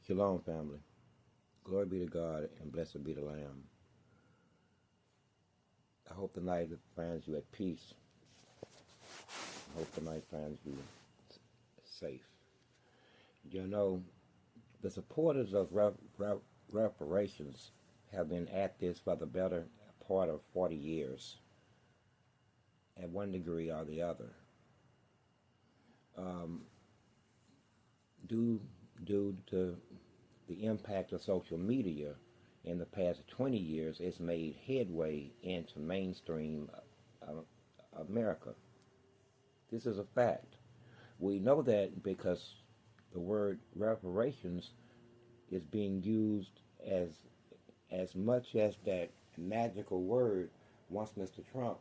Shalom, family. Glory be to God and blessed be the Lamb. I hope the night finds you at peace. I hope the night finds you safe. You know, the supporters of reparations have been at this for the better part of 40 years, at one degree or the other. Due to the impact of social media in the past 20 years, it's made headway into mainstream America. This is a fact. We know that because the word reparations is being used as much as that magical word once Mr. Trump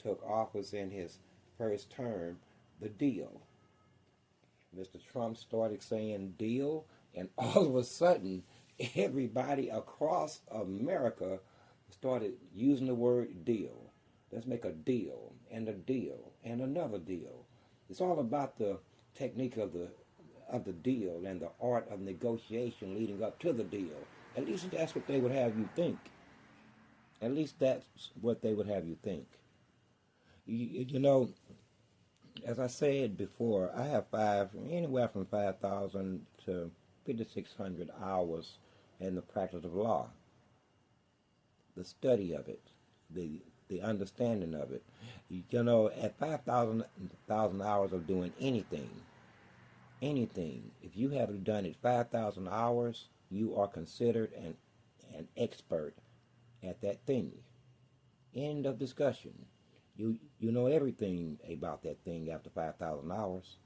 took office in his first term, the deal. Mr. Trump started saying deal, and all of a sudden, everybody across America started using the word deal. Let's make a deal, and another deal. It's all about the technique of the deal and the art of negotiation leading up to the deal. At least that's what they would have you think. At least that's what they would have you think. You know, as I said before, I have anywhere from 5,000 to 5,600 hours in the practice of law. The study of it, the understanding of it. You know, at 5,000 hours of doing anything, if you have done it 5,000 hours, you are considered an expert at that thing. End of discussion. You know everything about that thing after 5,000 hours.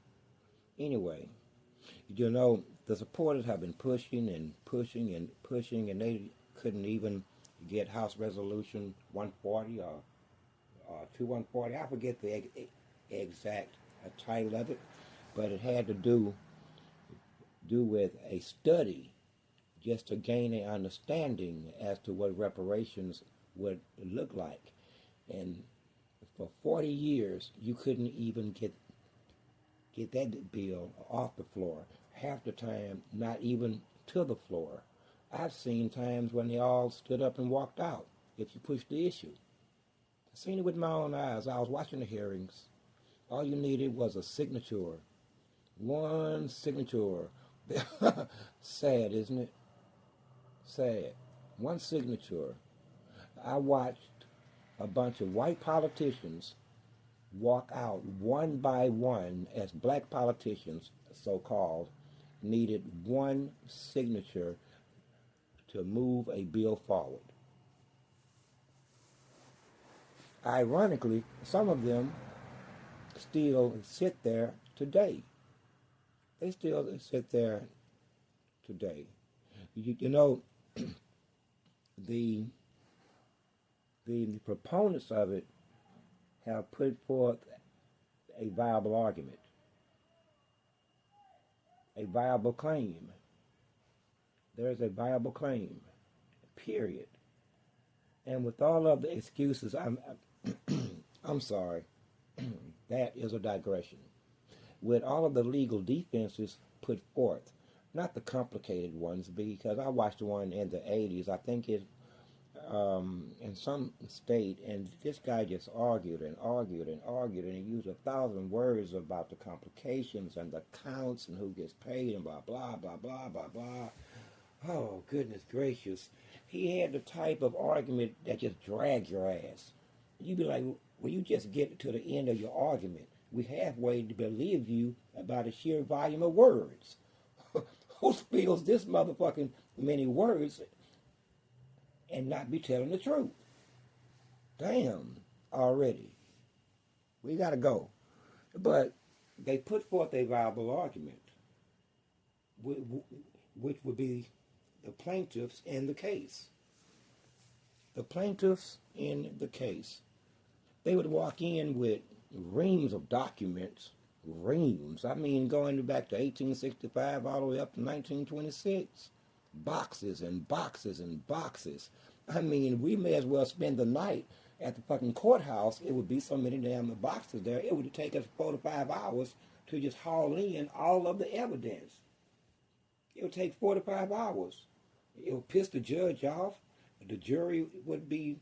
Anyway, you know, the supporters have been pushing, and they couldn't even get House Resolution 140 or 2140. I forget the exact title of it, but it had to do with a study just to gain an understanding as to what reparations would look like. And for 40 years, you couldn't even get that bill off the floor. Half the time, not even to the floor. I've seen times when they all stood up and walked out if you pushed the issue. I've seen it with my own eyes. I was watching the hearings. All you needed was a signature. One signature. Sad, isn't it? Sad. One signature. I watched a bunch of white politicians walk out one by one as black politicians, so-called, needed one signature to move a bill forward. Ironically, some of them still sit there today. They still sit there today. You know, the proponents of it have put forth a viable argument, a viable claim. There's a viable claim, period. And with all of the excuses, I'm sorry, that is a digression. With all of the legal defenses put forth, not the complicated ones, because I watched one in the 80s, I think it in some state, and this guy just argued and he used 1,000 words about the complications and the counts and who gets paid and blah, blah, blah, blah, blah, blah. Oh, goodness gracious. He had the type of argument that just drags your ass. You'd be like, well, you just get to the end of your argument. We halfway to believe you about the sheer volume of words. Who spills this motherfucking many words and not be telling the truth? Damn, already. We gotta go. But they put forth a viable argument, which would be the plaintiffs in the case. The plaintiffs in the case. They would walk in with reams of documents, reams. I mean, going back to 1865 all the way up to 1926. Boxes and boxes and boxes. I mean, we may as well spend the night at the fucking courthouse. It would be so many damn boxes there. It would take us 4 to 5 hours to just haul in all of the evidence. It would take 45 hours. It would piss the judge off. The jury would be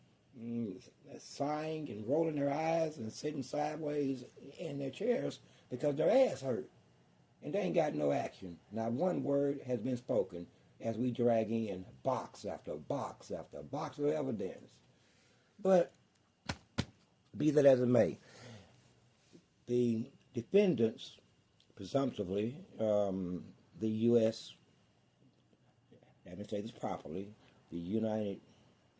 sighing and rolling their eyes and sitting sideways in their chairs because their ass hurt. And they ain't got no action. Not one word has been spoken as we drag in box after box after box of evidence. But be that as it may, the defendants, presumptively, the U.S., let me say this properly, the United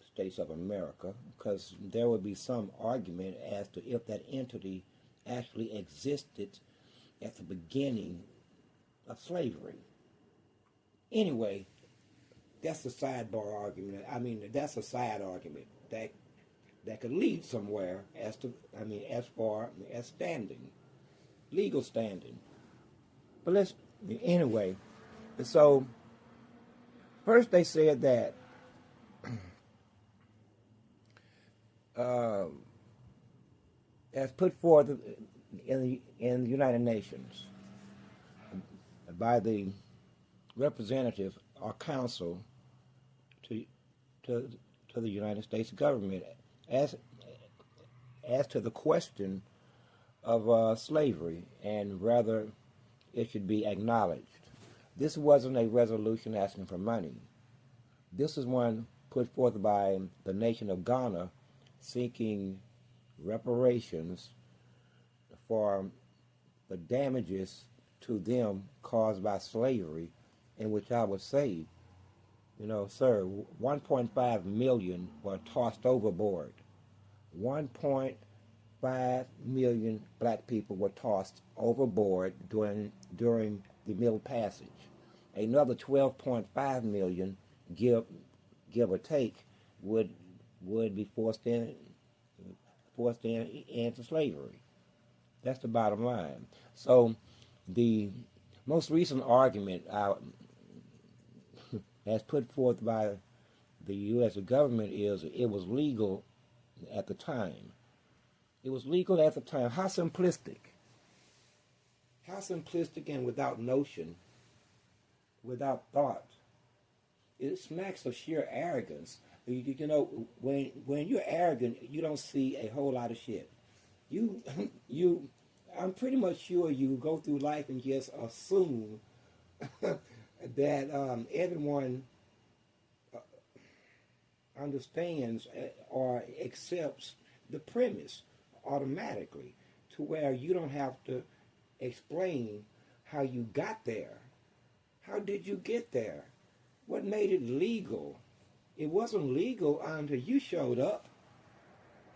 States of America, because there would be some argument as to if that entity actually existed at the beginning of slavery. Anyway, that's a sidebar argument. I mean, that's a side argument that could lead somewhere as to, as far as standing, legal standing. But anyway, so first they said that as put forth in the United Nations by the representative or counsel to the United States government as to the question of slavery and whether it should be acknowledged. This wasn't a resolution asking for money. This is one put forth by the nation of Ghana seeking reparations for the damages to them caused by slavery, in which I would say, sir, 1.5 million were tossed overboard. 1.5 million black people were tossed overboard during the Middle Passage. Another 12.5 million, give or take, would be forced into slavery. That's the bottom line. So the most recent argument as put forth by the U.S. government is it was legal at the time. It was legal at the time. How simplistic. How simplistic and without notion, without thought. It smacks of sheer arrogance. When you're arrogant, you don't see a whole lot of shit. I'm pretty much sure you go through life and just assume that everyone understands or accepts the premise automatically, to where you don't have to explain how you got there. How did you get there? What made it legal? It wasn't legal until you showed up.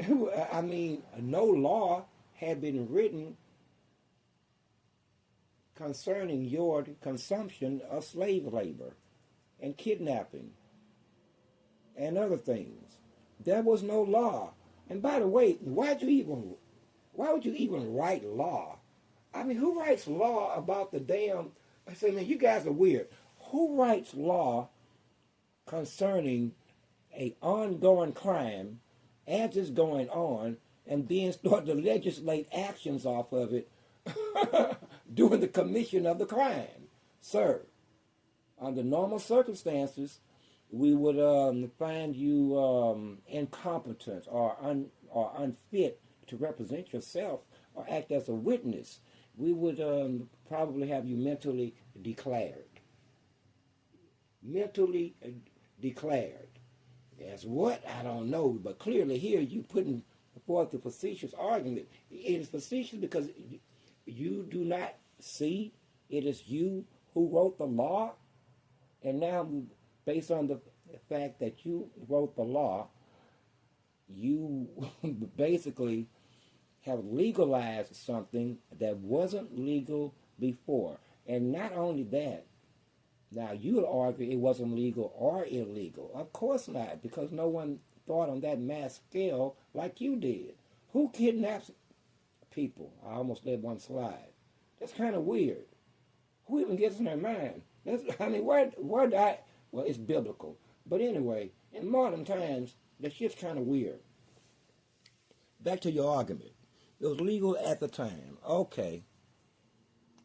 No law had been written concerning your consumption of slave labor and kidnapping and other things. There was no law. And by the way, why would you even write law? Who writes law about the damn... I say, man, you guys are weird. Who writes law concerning an ongoing crime as it's going on and then start to legislate actions off of it during the commission of the crime? Sir, under normal circumstances, we would find you incompetent or unfit to represent yourself or act as a witness. We would probably have you mentally declared. Mentally declared. As what? I don't know. But clearly here you putting forth the facetious argument. It is facetious because you do not see it is you who wrote the law. And now, based on the fact that you wrote the law, you basically have legalized something that wasn't legal before. And not only that, now you would argue it wasn't legal or illegal. Of course not, because no one thought on that mass scale like you did. Who kidnaps people? I almost let one slide. That's kind of weird. Who even gets in their mind? Well, it's biblical. But anyway, in modern times, that shit's kind of weird. Back to your argument. It was legal at the time. Okay.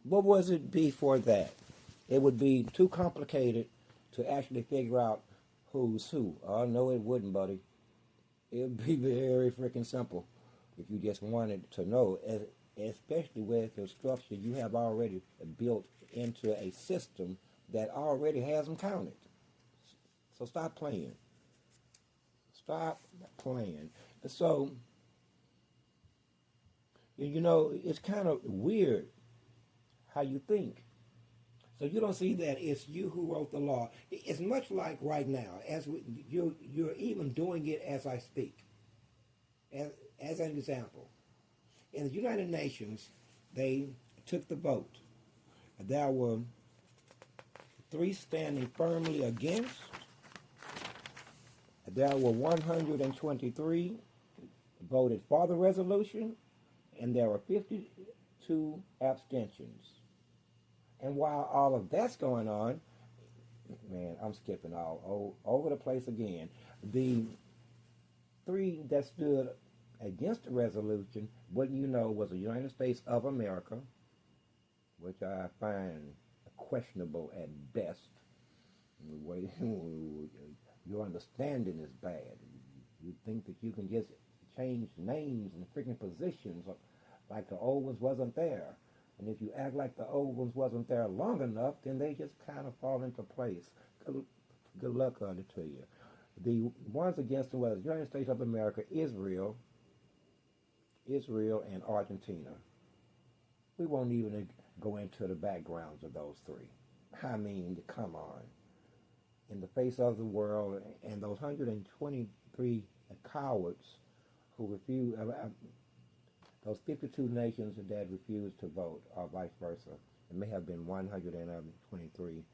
What was it before that? It would be too complicated to actually figure out who's who. Oh, no, it wouldn't, buddy. It would be very freaking simple if you just wanted to know, especially with the structure you have already built into a system that already has them counted. So stop playing. Stop playing. So, you know, it's kind of weird how you think. So you don't see that it's you who wrote the law. It's much like right now, you're even doing it as I speak. As an example, in the United Nations, they took the vote. There were 3 standing firmly against. There were 123 voted for the resolution, and there were 52 abstentions. And while all of that's going on, man, I'm skipping all over the place again. The 3 that stood against the resolution, wouldn't you know, was the United States of America, which I find questionable at best. Your understanding is bad. You think that you can just change names and freaking positions like the old ones wasn't there. And if you act like the old ones wasn't there long enough, then they just kind of fall into place. Good luck to you. The ones against them were the United States of America, Israel, and Argentina. We won't even go into the backgrounds of those 3. I mean, come on. In the face of the world, and those 123 cowards who refused, those 52 nations that refused to vote, or vice versa. It may have been 123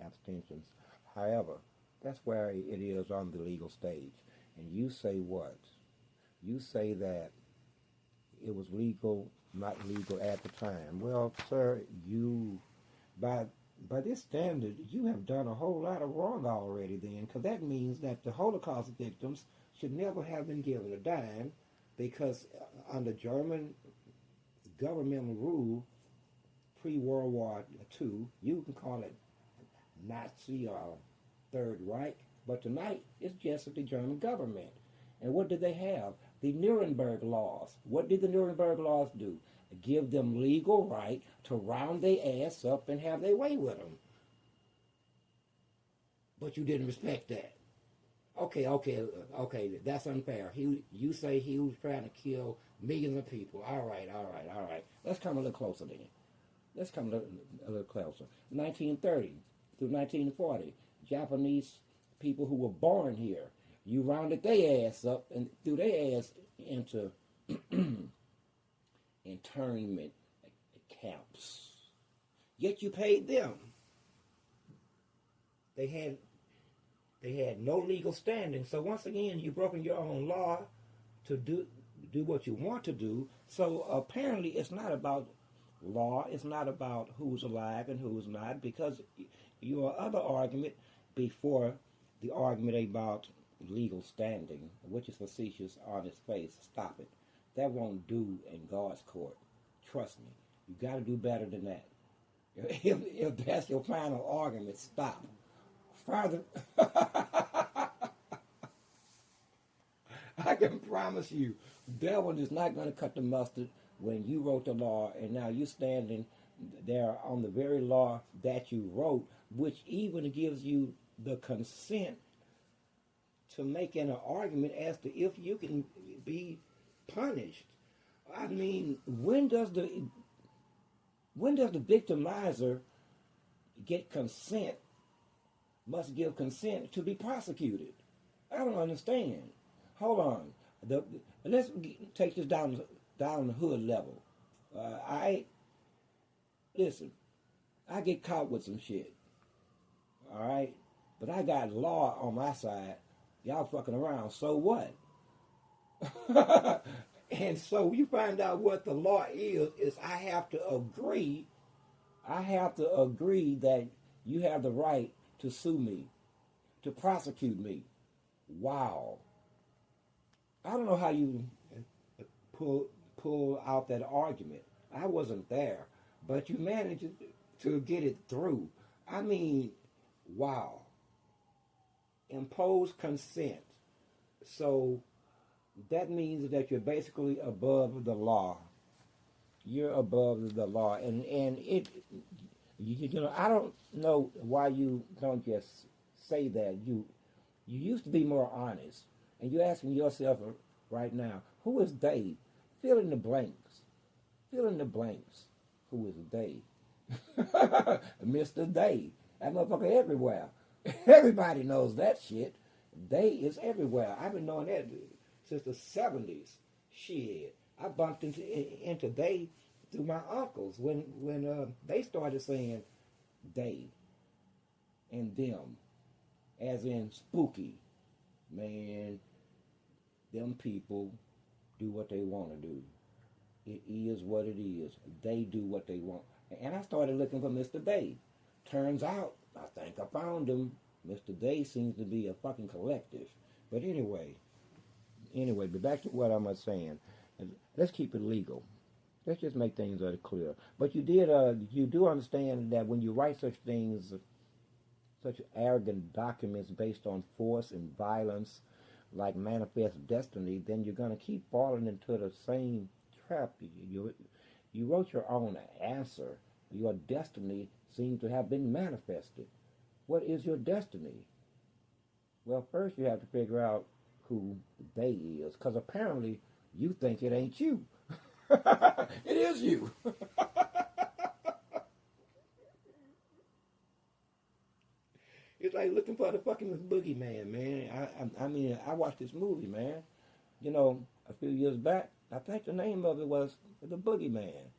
abstentions. However, that's where it is on the legal stage. And you say what? You say that it was legal, not legal at the time. Well, sir, by this standard, you have done a whole lot of wrong already then, because that means that the Holocaust victims should never have been given a dime, because under German governmental rule, pre-World War II, you can call it Nazi or Third Reich, but tonight it's just the German government. And what did they have? The Nuremberg laws. What did the Nuremberg laws do? Give them legal right to round their ass up and have their way with them. But you didn't respect that. Okay, that's unfair. You say he was trying to kill millions of people. All right. Let's come a little closer then. Let's come a little closer. 1930 through 1940, Japanese people who were born here, you rounded their ass up and threw their ass into internment camps. Yet you paid them. They had no legal standing. So once again, you've broken your own law to do what you want to do. So apparently it's not about law. It's not about who's alive and who's not, because your other argument before the argument about legal standing, which is facetious on its face, stop it. That won't do in God's court. Trust me. You got to do better than that. If that's your final argument, stop. Further, I can promise you, that one is not going to cut the mustard when you wrote the law and now you're standing there on the very law that you wrote, which even gives you the consent to make an argument as to if you can be punished. I mean, when does the victimizer get consent, must give consent to be prosecuted? I don't understand. Hold on. Let's take this down the hood level. Listen, I get caught with some shit. All right? But I got law on my side. Y'all fucking around. So what? And so you find out what the law is I have to agree that you have the right to sue me, to prosecute me. Wow. I don't know how you pull out that argument. I wasn't there, but you managed to get it through. I mean, wow. Impose consent. So that means that you're basically above the law. You're above the law, and I don't know why you don't just say that. You used to be more honest, and you're asking yourself right now, who is they? Fill in the blanks. Fill in the blanks. Who is they? Mr. They. That motherfucker everywhere. Everybody knows that shit. They is everywhere. I've been knowing that since the 70s. Shit. I bumped into they through my uncles when they started saying they and them, as in spooky. Man, them people do what they want to do. It is what it is. They do what they want. And I started looking for Mr. Day. Turns out, I think I found him. Mr. Day seems to be a fucking collective. But anyway, but back to what I was saying. Let's keep it legal. Let's just make things clear. But you do understand that when you write such things, such arrogant documents based on force and violence, like Manifest Destiny, then you're going to keep falling into the same trap. You wrote your own answer. Your destiny seems to have been manifested. What is your destiny? Well, first you have to figure out who they is, because apparently you think it ain't you. It is you. It's like looking for the fucking boogeyman, man. I mean, I watched this movie, man. You know, a few years back. I think the name of it was The Boogeyman.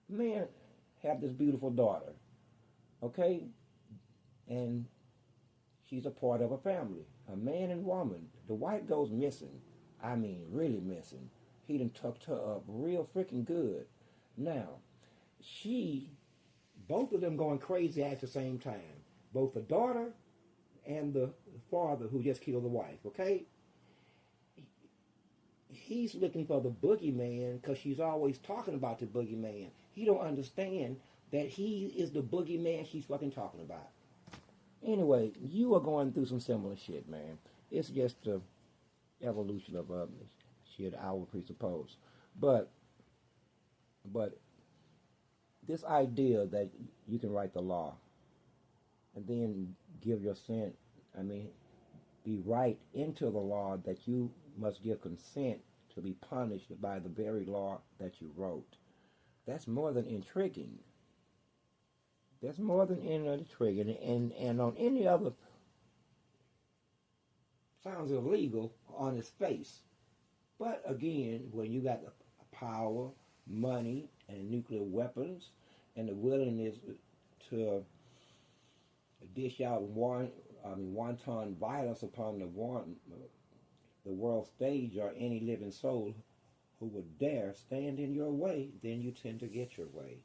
Man have this beautiful daughter, okay? And she's a part of a family, a man and woman. The wife goes missing. I mean, really missing. He done tucked her up real freaking good. Now, both of them going crazy at the same time. Both the daughter and the father who just killed the wife, okay? He's looking for the boogeyman because she's always talking about the boogeyman. He don't understand that he is the boogeyman she's fucking talking about. Anyway, you are going through some similar shit, man. It's just the evolution of shit I would presuppose. But this idea that you can write the law and then give your consent, I mean, be right into the law that you must give consent to be punished by the very law that you wrote. That's more than intriguing. That's more than intriguing. And on any other, sounds illegal on its face. But again, when you got the power, money, and nuclear weapons, and the willingness to dish out wanton violence upon the world stage or any living soul who would dare stand in your way, then you tend to get your way.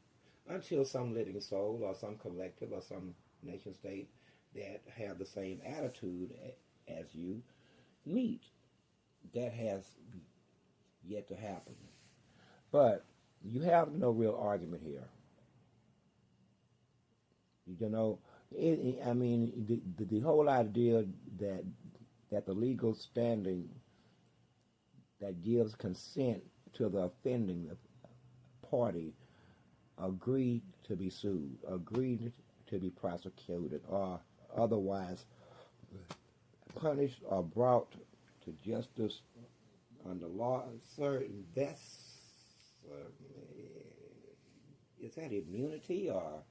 Until some living soul or some collective or some nation state that have the same attitude as you meet. That has yet to happen. But you have no real argument here. You know, the whole idea that the legal standing that gives consent to the offending party agreed to be sued, agreed to be prosecuted, or otherwise punished or brought to justice under law, sir, that's is that immunity or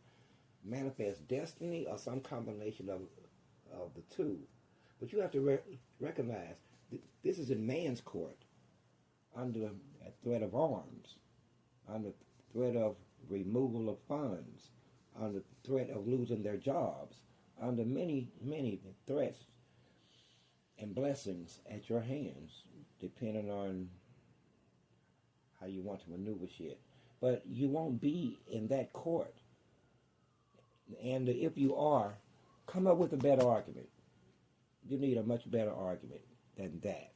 manifest destiny or some combination of the two? But you have to recognize this is in man's court under a threat of arms, under threat of removal of funds, under threat of losing their jobs, under many, many threats and blessings at your hands, depending on how you want to maneuver shit. But you won't be in that court. And if you are, come up with a better argument. You need a much better argument than that.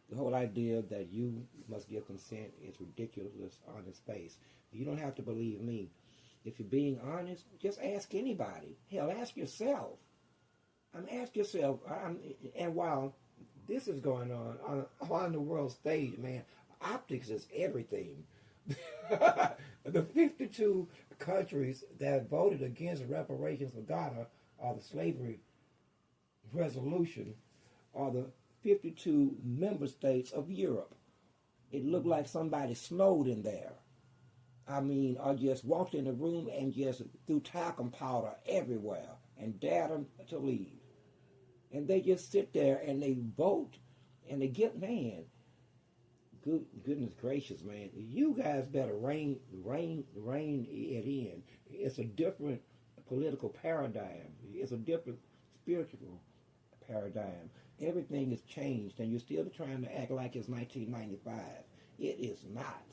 The whole idea that you must give consent is ridiculous on its face. You don't have to believe me. if you're being honest, just ask anybody. Hell, ask yourself. Ask yourself. And while this is going on the world stage, man, optics is everything. The 52 countries that voted against reparations for Ghana or the slavery resolution are the 52 member states of Europe. It looked like somebody snowed in there. Or just walked in the room and just threw talcum powder everywhere and dared them to leave. And they just sit there and they vote and they get, man, goodness gracious, man, you guys better rein it in. It's a different political paradigm. It's a different spiritual paradigm. Everything has changed, and you're still trying to act like it's 1995. It is not,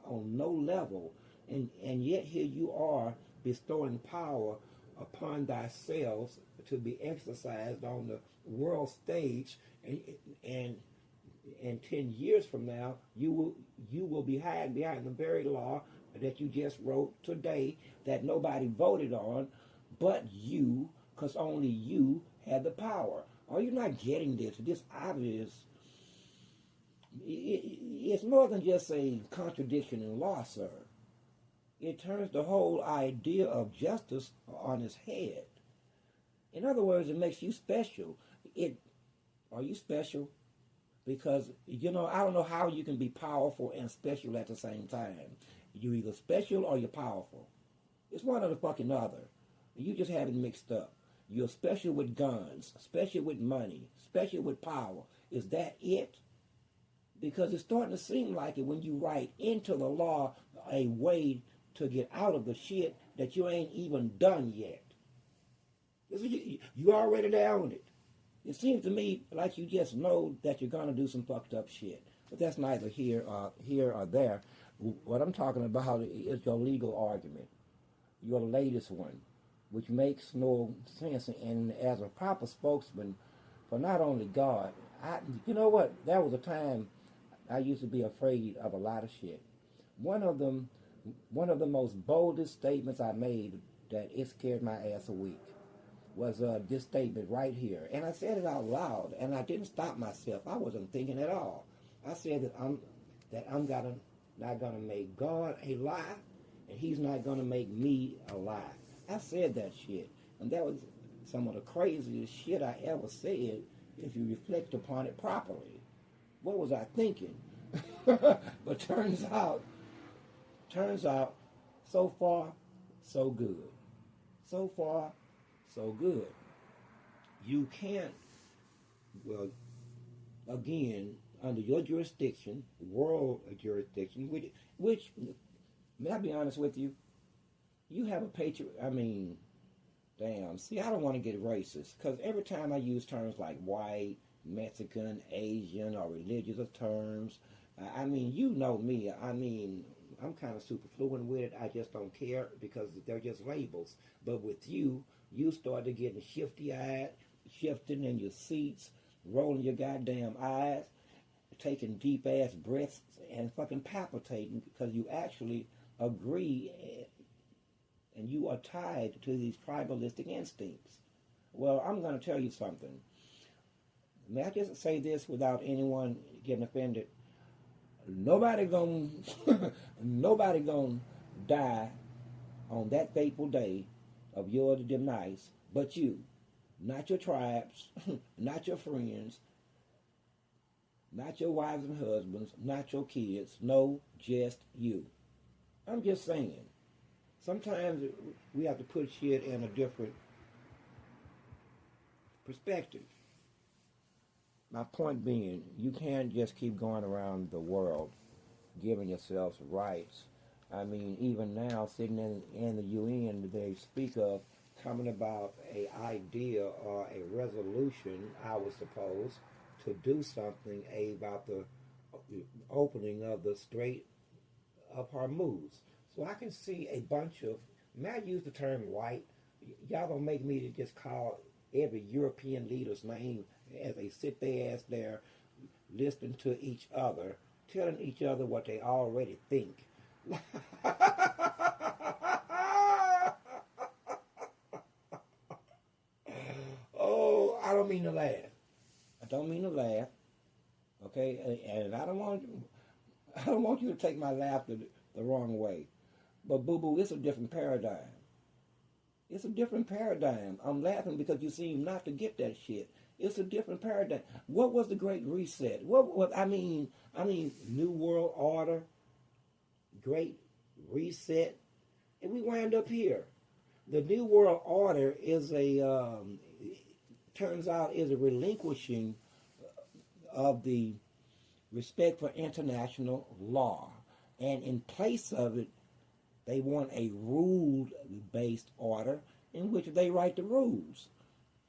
on no level. And yet here you are bestowing power upon thyself to be exercised on the world stage, and 10 years from now, you will be hiding behind the very law that you just wrote today that nobody voted on but you, because only you had the power. Are you not getting this? This obvious. It's more than just a contradiction in law, sir. It turns the whole idea of justice on its head. In other words, it makes you special. Are you special? Because, I don't know how you can be powerful and special at the same time. You're either special or you're powerful. It's one or the fucking other. You just have it mixed up. You're special with guns, special with money, special with power. Is that it? Because it's starting to seem like it when you write into the law a way to get out of the shit that you ain't even done yet. You already down it. It seems to me like you just know that you're going to do some fucked up shit. But that's neither here or there. What I'm talking about is your legal argument, your latest one, which makes no sense. And as a proper spokesman for not only God, you know what? There was a time I used to be afraid of a lot of shit. One of the most boldest statements I made that it scared my ass a week was this statement right here. And I said it out loud, and I didn't stop myself. I wasn't thinking at all. I said that I'm not gonna make God a lie, and He's not gonna make me a lie. I said that shit, and that was some of the craziest shit I ever said if you reflect upon it properly. What was I thinking? But turns out, so far, so good. So far, so good. You can't, well, again, under your jurisdiction, world jurisdiction, which, may I be honest with you, you have a damn, see, I don't want to get racist, because every time I use terms like white, Mexican, Asian, or religious terms, you know me, I'm kind of super fluent with it. I just don't care because they're just labels. But with you started getting shifty-eyed, shifting in your seats, rolling your goddamn eyes, taking deep-ass breaths, and fucking palpitating because you actually agree and you are tied to these tribalistic instincts. Well, I'm going to tell you something. May I just say this without anyone getting offended? Nobody gonna die on that fateful day of your demise but you. Not your tribes, not your friends, not your wives and husbands, not your kids. No, just you. I'm just saying. Sometimes we have to put shit in a different perspective. My point being, you can't just keep going around the world giving yourselves rights. Even now, sitting in the UN, they speak of coming about an idea or a resolution, I would suppose, to do something about the opening of the Strait of Hormuz. So I can see a bunch of, may I use the term white? Y'all gonna make me to just call every European leader's name as they sit their ass there listening to each other, telling each other what they already think. I don't mean to laugh. I don't mean to laugh. Okay, and I don't want you to take my laughter the wrong way. But boo boo, it's a different paradigm. It's a different paradigm. I'm laughing because you seem not to get that shit. It's a different paradigm. What was the Great Reset? What I mean, New World Order, Great Reset, and we wind up here. The New World Order is turns out is a relinquishing of the respect for international law, and in place of it, they want a rule-based order in which they write the rules.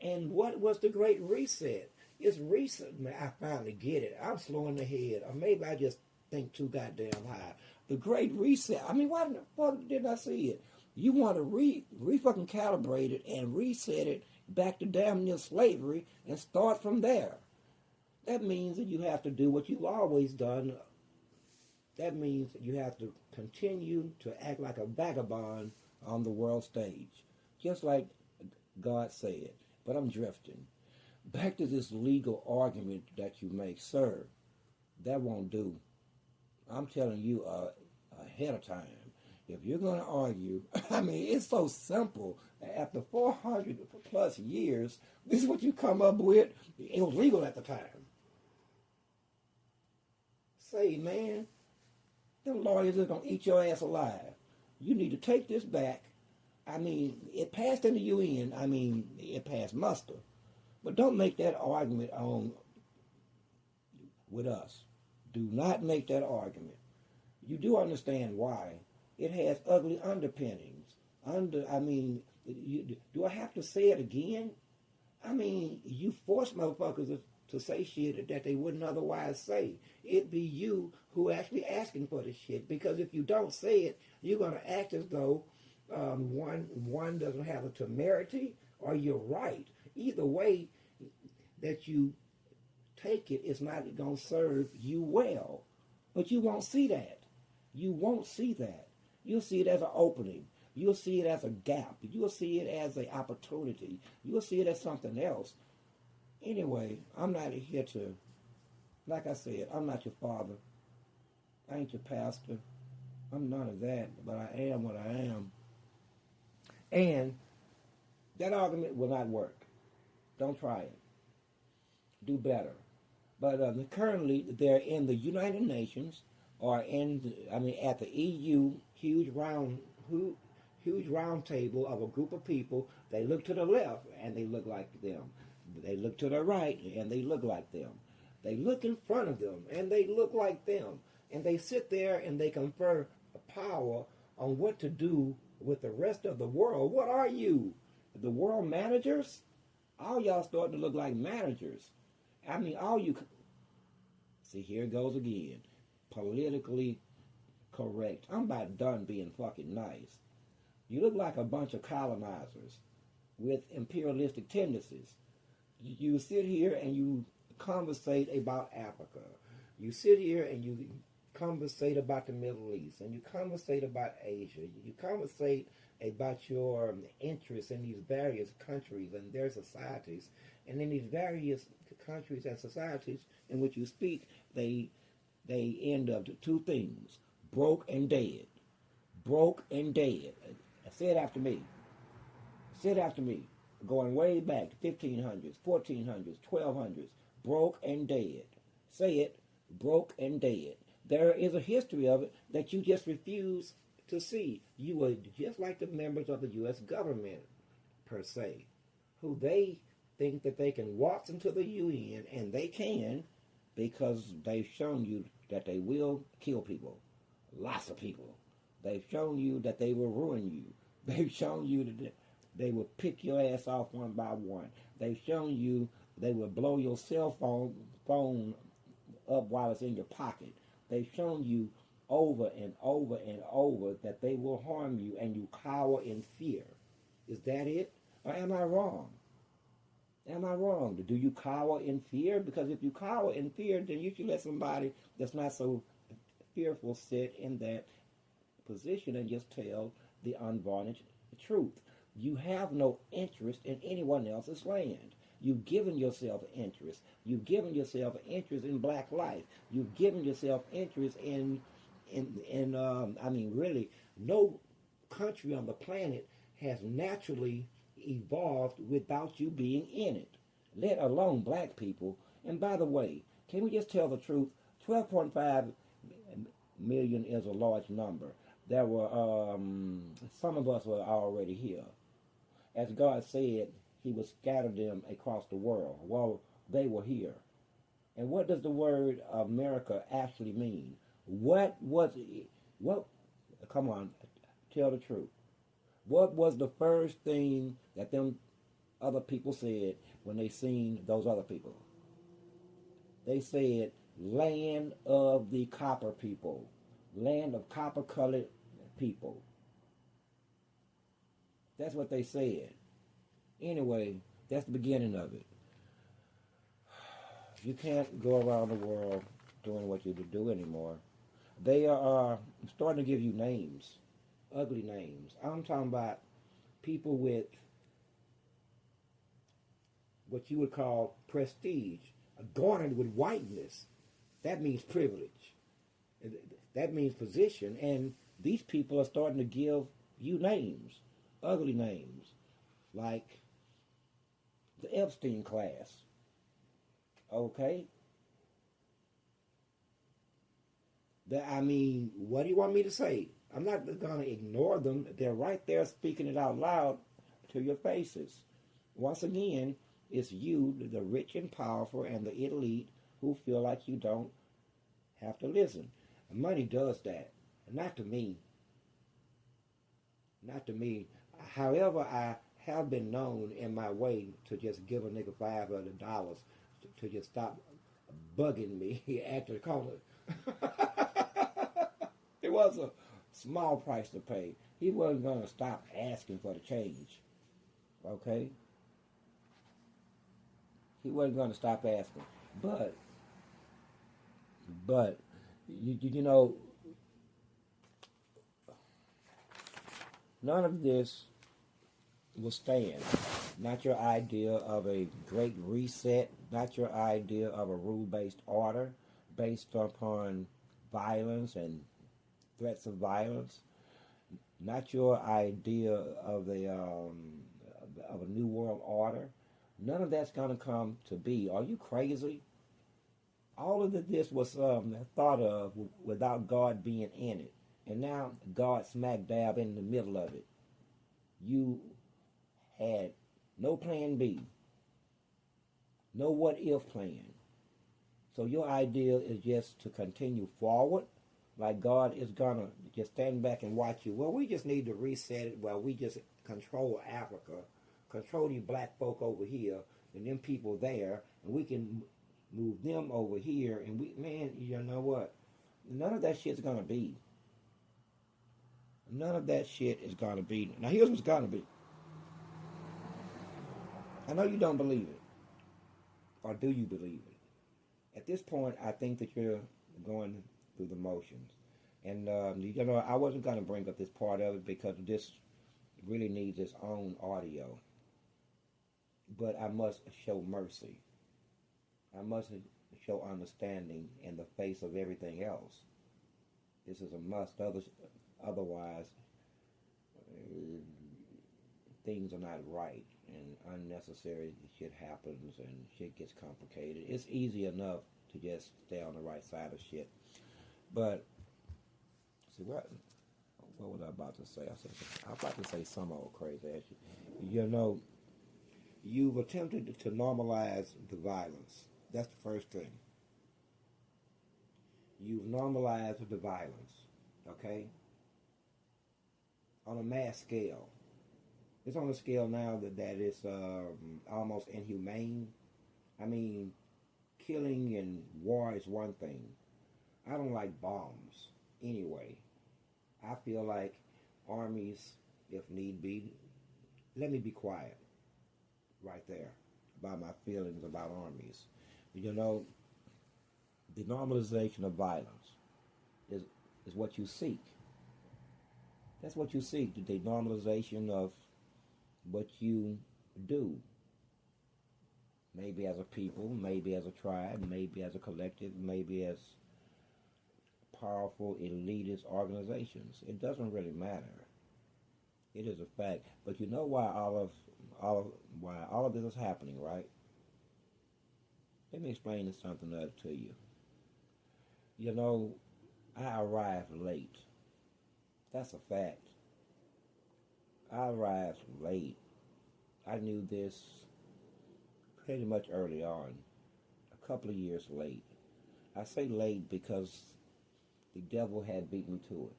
And what was the Great Reset? It's recent. I finally get it. I'm slow in the head, or maybe I just think too goddamn high. The Great Reset. I mean, why the fuck didn't I see it? You want to fucking calibrate it and reset it back to damn near slavery and start from there. That means that you have to do what you've always done. That means that you have to continue to act like a vagabond on the world stage, just like God said. But I'm drifting. Back to this legal argument that you make, sir. That won't do. I'm telling you ahead of time. If you're going to argue, I mean, it's so simple. After 400 plus years, this is what you come up with. It was legal at the time. Say, man, them lawyers are going to eat your ass alive. You need to take this back. I mean, it passed in the UN. I mean, it passed muster. But don't make that argument on with us. Do not make that argument. You do understand why. It has ugly underpinnings. Do I have to say it again? I mean, you force motherfuckers to say shit that they wouldn't otherwise say. It'd be you who actually asking for the shit. Because if you don't say it, you're going to act as though one doesn't have a temerity or you're right. Either way that you take it, it's not going to serve you well. But you won't see that. You won't see that. You'll see it as an opening. You'll see it as a gap. You'll see it as an opportunity. You'll see it as something else. Anyway, I'm not here to, like I said, I'm not your father. I ain't your pastor. I'm none of that, but I am what I am. And that argument will not work. Don't try it. Do better. But currently, they're in the United Nations, or at the EU huge round table of a group of people. They look to the left and they look like them. They look to the right and they look like them. They look in front of them and they look like them. And they sit there and they confer power on what to do with the rest of the world. What are you? The world managers? All y'all starting to look like managers. I mean, all you... See, here it goes again. Politically correct. I'm about done being fucking nice. You look like a bunch of colonizers with imperialistic tendencies. You sit here and you conversate about Africa. You sit here and you conversate about the Middle East, and you conversate about Asia. You conversate about your interests in these various countries and their societies. And in these various countries and societies in which you speak, they end up to two things: broke and dead. Broke and dead. Say it after me. Say it after me. Going way back to 1500s, 1400s, 1200s. Broke and dead. Say it. Broke and dead. There is a history of it that you just refuse to see. You are just like the members of the U.S. government, per se, who they think that they can waltz into the UN, and they can, because they've shown you that they will kill people. Lots of people. They've shown you that they will ruin you. They've shown you that they will pick your ass off one by one. They've shown you they will blow your cell phone up while it's in your pocket. They've shown you over and over and over that they will harm you, and you cower in fear. Is that it? Or am I wrong? Am I wrong? Do you cower in fear? Because if you cower in fear, then you should let somebody that's not so fearful sit in that position and just tell the unvarnished truth. You have no interest in anyone else's land. You've given yourself interest. You've given yourself interest in black life. You've given yourself interest I mean, really, no country on the planet has naturally evolved without you being in it, let alone black people. And by the way, can we just tell the truth? 12.5 million is a large number. There were, some of us were already here. As God said, he would scatter them across the world. Well, they were here. And what does the word America actually mean? What was it? What? Come on, tell the truth. What was the first thing that them other people said when they seen those other people? They said, land of the copper people. Land of copper-colored people. That's what they said. Anyway, that's the beginning of it. You can't go around the world doing what you do anymore. They are starting to give you names, ugly names. I'm talking about people with what you would call prestige, adorned with whiteness. That means privilege. That means position. And these people are starting to give you names, ugly names, like the Epstein class. Okay? I mean, what do you want me to say? I'm not going to ignore them. They're right there speaking it out loud to your faces. Once again, it's you, the rich and powerful, and the elite who feel like you don't have to listen. Money does that. Not to me. Not to me. However, I have been known in my way to just give a nigga $500 to just stop bugging me at the corner. It was a small price to pay. He wasn't going to stop asking for the change. Okay? He wasn't going to stop asking. But you know, none of this will stand. Not your idea of a great reset, not your idea of a rule-based order based upon violence and threats of violence, not your idea of a new world order. None of that's going to come to be. Are you crazy? All of this was thought of without God being in it. And now God smack dab in the middle of it. You had no plan B. No what if plan. So your idea is just to continue forward, like God is going to just stand back and watch you. Well, we just need to reset it. Well, we just control Africa, control you black folk over here, and them people there, and we can move them over here, and man, you know what? None of that shit's going to be. None of that shit is going to be. Now, here's what's going to be. I know you don't believe it. Or do you believe it? At this point, I think that you're going through the motions. And, you know, I wasn't going to bring up this part of it because this really needs its own audio. But I must show mercy. I must show understanding in the face of everything else. This is a must. Otherwise, things are not right, and unnecessary shit happens, and shit gets complicated. It's easy enough to just stay on the right side of shit. But see what was I about to say? I was about to say some old crazy ass shit. You know, you've attempted to normalize the violence. That's the first thing. You've normalized the violence, okay? On a mass scale. It's on a scale now that is almost inhumane. I mean, killing and war is one thing. I don't like bombs anyway. I feel like armies, if need be, let me be quiet right there about my feelings about armies. You know, the normalization of violence is what you seek. That's what you seek, the normalization of what you do. maybe as a people, maybe as a tribe, maybe as a collective, maybe as powerful elitist organizations. It doesn't really matter. It is a fact. But you know why why all of this is happening, right? Let me explain something else to you. You know, I arrived late. That's a fact. I arrived late. I knew this pretty much early on, a couple of years late. I say late because the devil had beat me to it.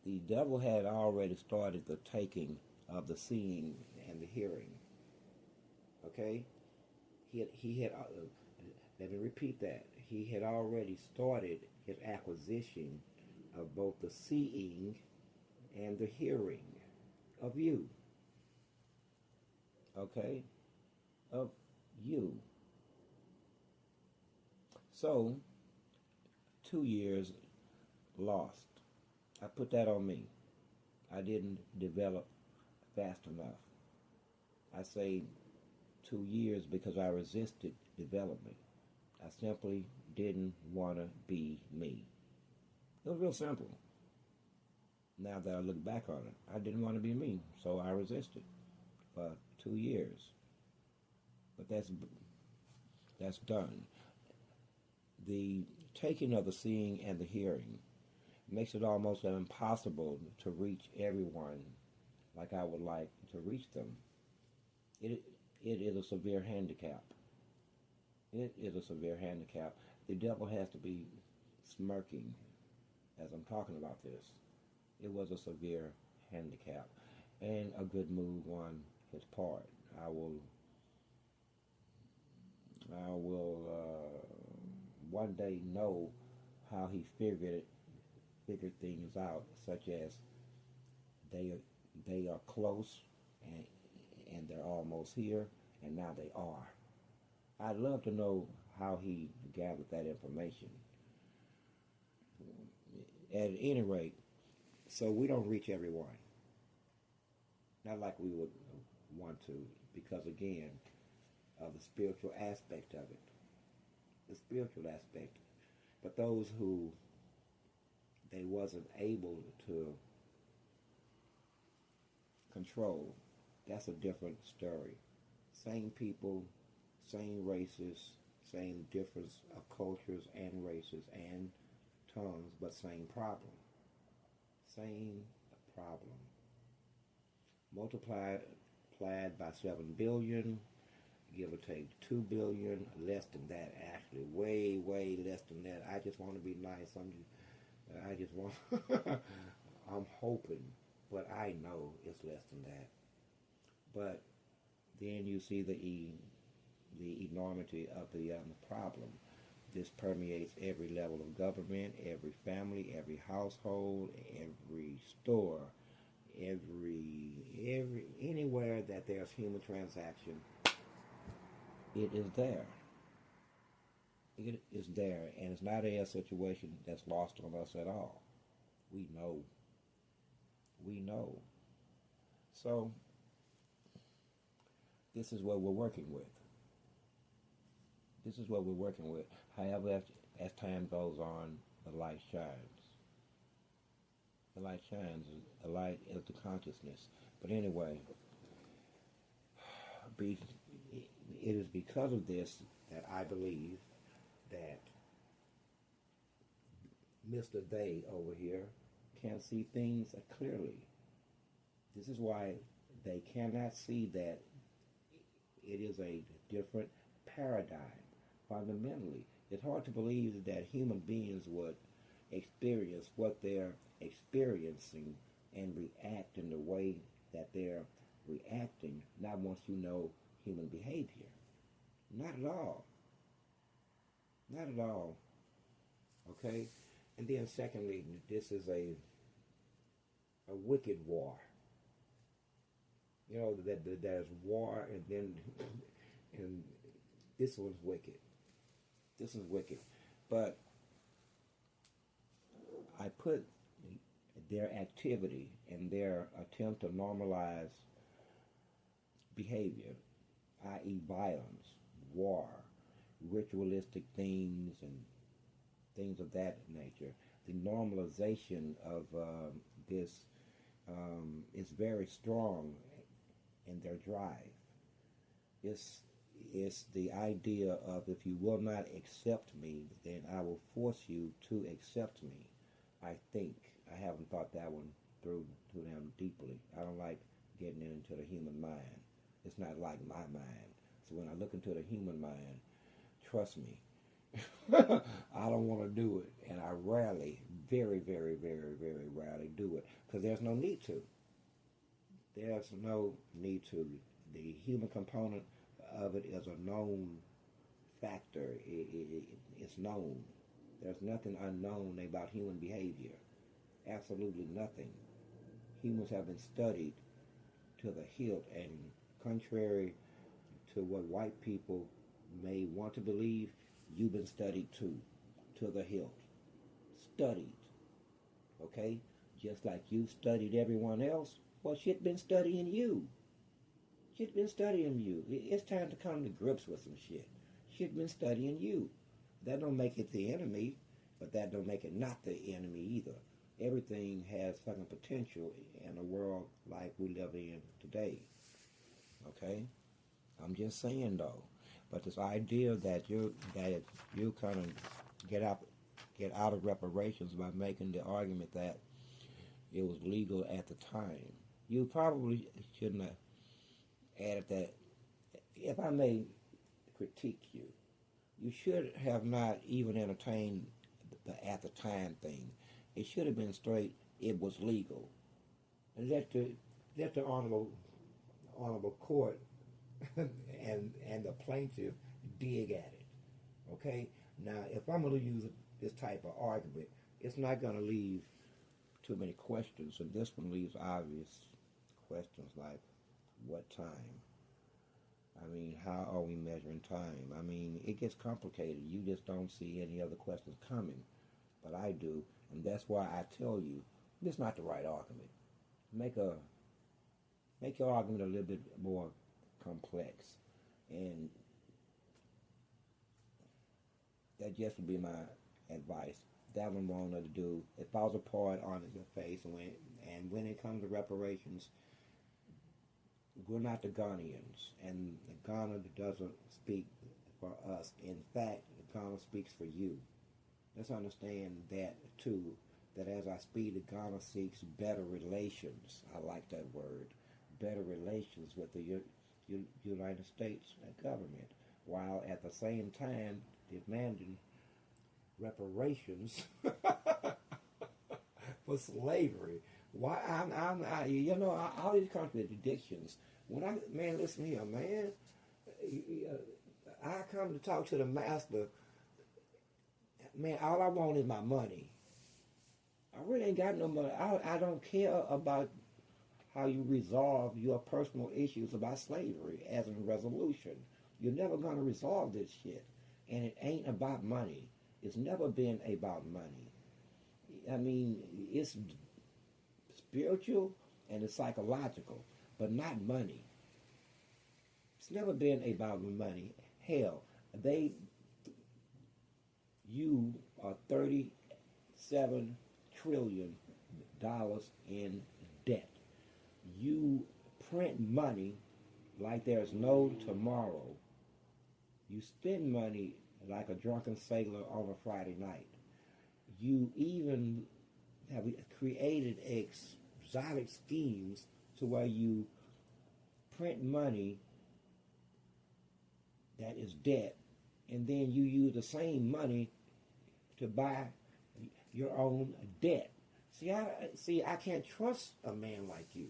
The devil had already started the taking of the seeing and the hearing. Okay? He had let me repeat that. He had already started his acquisition of both the seeing and the hearing of you. Okay? Of you. So, 2 years lost. I put that on me. I didn't develop fast enough. I say 2 years because I resisted development. I simply didn't want to be me. It was real simple. Now that I look back on it, I didn't want to be me, so I resisted for 2 years. But that's done. The taking of the seeing and the hearing makes it almost impossible to reach everyone like I would like to reach them. It is a severe handicap. It is a severe handicap. The devil has to be smirking as I'm talking about this. It was a severe handicap and a good move on his part. I will one day know how he figured things out, such as they are close and they're almost here, and now they are. I'd love to know how he gathered that information. At any rate, so we don't reach everyone. Not like we would want to, because again, of the spiritual aspect of it. The spiritual aspect. But those who they wasn't able to control, that's a different story. Same people, same races, same difference of cultures and races and tongues, but same problem. Same problem. Multiplied by 7 billion, give or take 2 billion, less than that actually, way less than that. I just want to be nice. I'm hoping, but I know it's less than that. But then you see the enormity of the problem. This permeates every level of government, every family, every household, every store, anywhere that there's human transaction. It is there. It is there, and it's not a situation that's lost on us at all. We know. We know. So, this is what we're working with. This is what we're working with. However, as time goes on, the light shines. The light shines. The light is the consciousness. But anyway, it is because of this that I believe that Mr. They over here can't see things clearly. This is why they cannot see that it is a different paradigm. Fundamentally, it's hard to believe that human beings would experience what they're experiencing and react in the way that they're reacting, not once you know human behavior. Not at all. Not at all. Okay? And then secondly, this is a wicked war. You know, that there's war, and then and this one's wicked. This is wicked. But I put their activity and their attempt to normalize behavior i.e. violence, war, ritualistic themes, and things of that nature. The normalization of this is very strong in their drive. It's, it's the idea of if you will not accept me, then I will force you to accept me. I think. I haven't thought that one through to them deeply. I don't like getting into the human mind. It's not like my mind. So when I look into the human mind, trust me, I don't want to do it. And I rarely, very, very, very, very rarely do it because there's no need to. There's no need to. The human component of it is a known factor. It's known. There's nothing unknown about human behavior. Absolutely nothing. Humans have been studied to the hilt, and contrary to what white people may want to believe, you've been studied too, to the hilt. Studied. Okay? Just like you studied everyone else, well, shit been studying you. Shit been studying you. It's time to come to grips with some shit. Shit been studying you. That don't make it the enemy, but that don't make it not the enemy either. Everything has fucking potential in a world like we live in today. Okay? I'm just saying though. But this idea that you kind of get out of reparations by making the argument that it was legal at the time. You probably shouldn't have added that. If I may critique you, you should have not even entertained the at the time thing. It should have been straight, it was legal. And let the honorable court and the plaintiff dig at it. Okay? Now, if I'm going to use this type of argument, it's not going to leave too many questions, and this one leaves obvious questions like, what time? I mean, how are we measuring time? I mean, it gets complicated. You just don't see any other questions coming, but I do, and that's why I tell you, this is not the right argument. Make your argument a little bit more complex, and that just would be my advice. That one won't to do. It falls apart on your face, and when it comes to reparations, we're not the Ghanaians, and Ghana doesn't speak for us. In fact, Ghana speaks for you. Let's understand that too. That as I speak, Ghana seeks better relations. I like that word. Better relations with the United States government, while at the same time demanding reparations for slavery. Why? All these contradictions. Listen here, man. I come to talk to the master. Man, all I want is my money. I really ain't got no money. I don't care about how you resolve your personal issues about slavery as a resolution. You're never going to resolve this shit. And it ain't about money. It's never been about money. I mean, it's spiritual and it's psychological, but not money. It's never been about money. Hell, you are $37 trillion in debt. You print money like there's no tomorrow. You spend money like a drunken sailor on a Friday night. You even have created exotic schemes to where you print money that is debt, and then you use the same money to buy your own debt. See, I can't trust a man like you.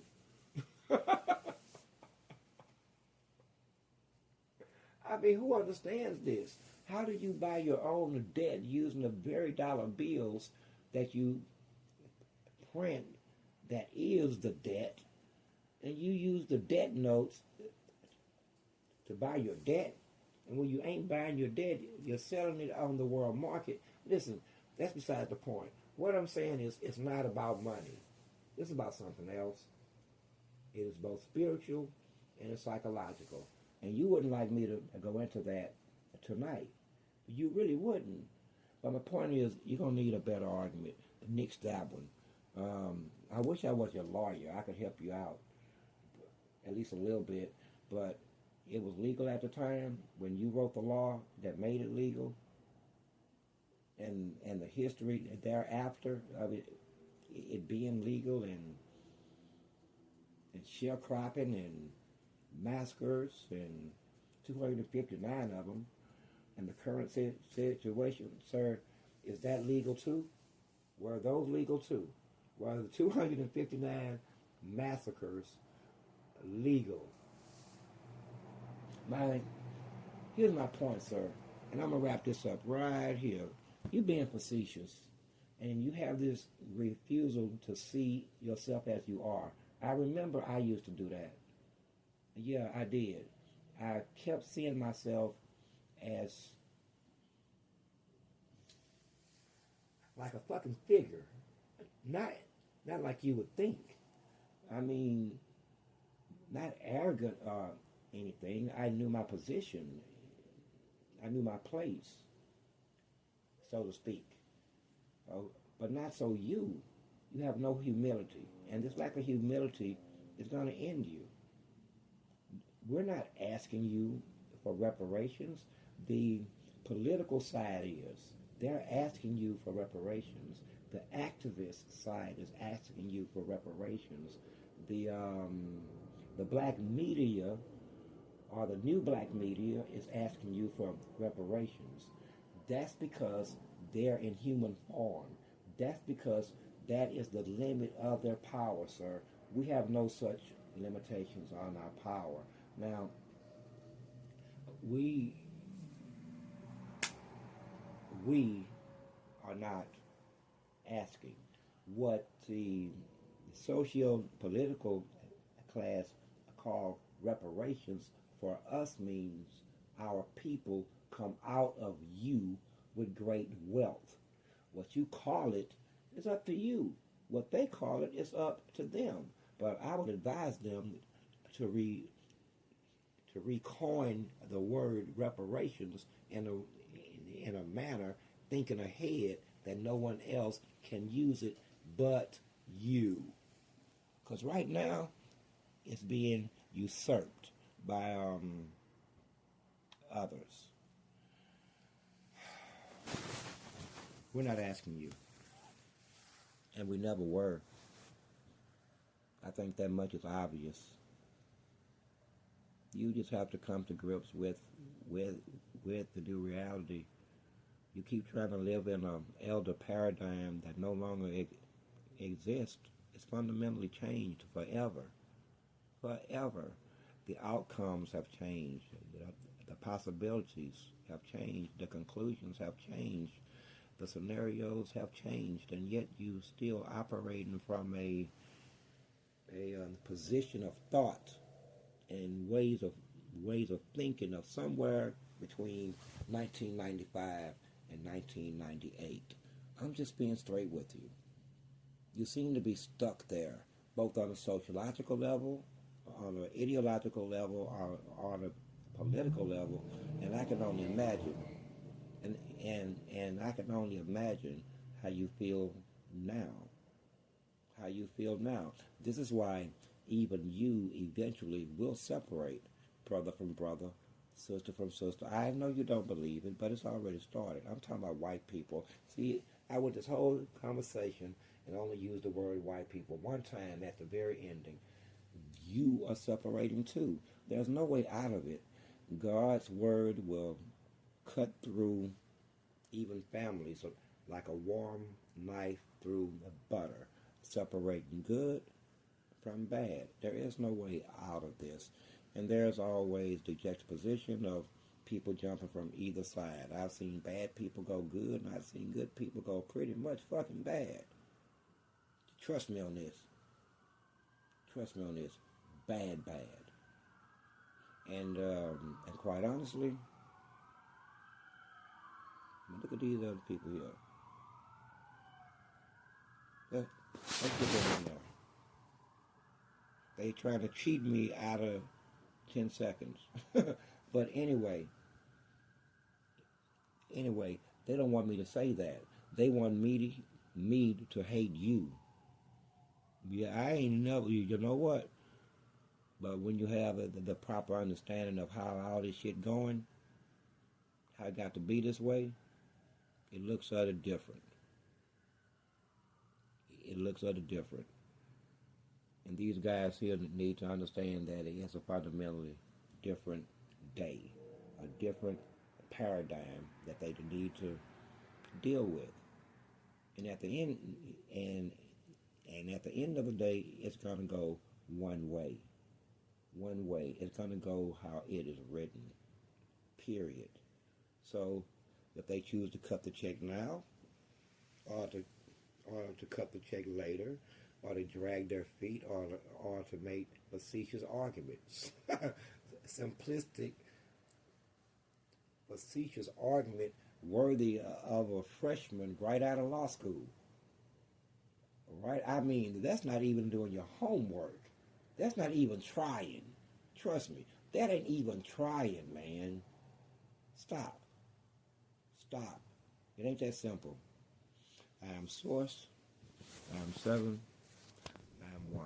I mean, who understands this? How do you buy your own debt using the very dollar bills that you print that is the debt, and you use the debt notes to buy your debt, and when you ain't buying your debt, you're selling it on the world market? Listen, that's beside the point. What I'm saying is, it's not about money. It's about something else. It is both spiritual and it's psychological. And you wouldn't like me to go into that tonight. You really wouldn't. But my point is, you're going to need a better argument. Nix that one. I wish I was your lawyer. I could help you out, at least a little bit. But it was legal at the time when you wrote the law that made it legal. And the history thereafter of it being legal and sharecropping and massacres and 259 of them, and the current situation, sir, is that legal too? Were those legal too? Were the 259 massacres legal? Here's my point, sir, and I'm going to wrap this up right here. You're being facetious, and you have this refusal to see yourself as you are. I remember I used to do that. Yeah, I did. I kept seeing myself as like a fucking figure. Not like you would think. I mean, not arrogant or anything. I knew my position. I knew my place, so to speak. But not so you. You have no humility. And this lack of humility is going to end you. We're not asking you for reparations. The political side is. They're asking you for reparations. The activist side is asking you for reparations. The black media, or the new black media, is asking you for reparations. That's because they're in human form. That's because that is the limit of their power, sir. We have no such limitations on our power. Now, we are not asking what the socio-political class call reparations. For us means our people come out of you with great wealth. What you call it is up to you. What they call it is up to them. But I would advise them to recoin the word reparations in a manner, thinking ahead that no one else can use it but you. Because right now, it's being usurped by others. We're not asking you. And we never were. I think that much is obvious. You just have to come to grips with the new reality. You keep trying to live in an elder paradigm that no longer exists. It's fundamentally changed forever. Forever. The outcomes have changed. The possibilities have changed. The conclusions have changed. The scenarios have changed, and yet you still operating from a position of thought and ways of thinking of somewhere between 1995 and 1998. I'm just being straight with you. You seem to be stuck there, both on a sociological level, on an ideological level, or on a political level, and I can only imagine. And I can only imagine how you feel now. How you feel now. This is why even you eventually will separate brother from brother, sister from sister. I know you don't believe it, but it's already started. I'm talking about white people. See, I went this whole conversation and only used the word white people one time at the very ending. You are separating too. There's no way out of it. God's word will cut through even families like a warm knife through the butter, separating good from bad. There is no way out of this. And there's always the juxtaposition of people jumping from either side. I've seen bad people go good, and I've seen good people go pretty much fucking bad. Trust me on this. Trust me on this. Bad. And quite honestly, look at these other people here. Let's get them in there. They trying to cheat me out of 10 seconds. But anyway, they don't want me to say that. They want me to hate you. Yeah, I ain't never, you know what? But when you have the proper understanding of how all this shit going, how it got to be this way, it looks other different. It looks other different. And these guys here need to understand that it's a fundamentally different day, a different paradigm that they need to deal with. And at the end, and at the end of the day, it's gonna go one way. One way. It's gonna go how it is written. Period. So, if they choose to cut the check now, or to cut the check later, or to drag their feet, or to make facetious arguments, simplistic, facetious argument worthy of a freshman right out of law school. Right? I mean, that's not even doing your homework. That's not even trying. Trust me, that ain't even trying, man. Stop. Stop. It ain't that simple. I am Source. I am 7. I am 1.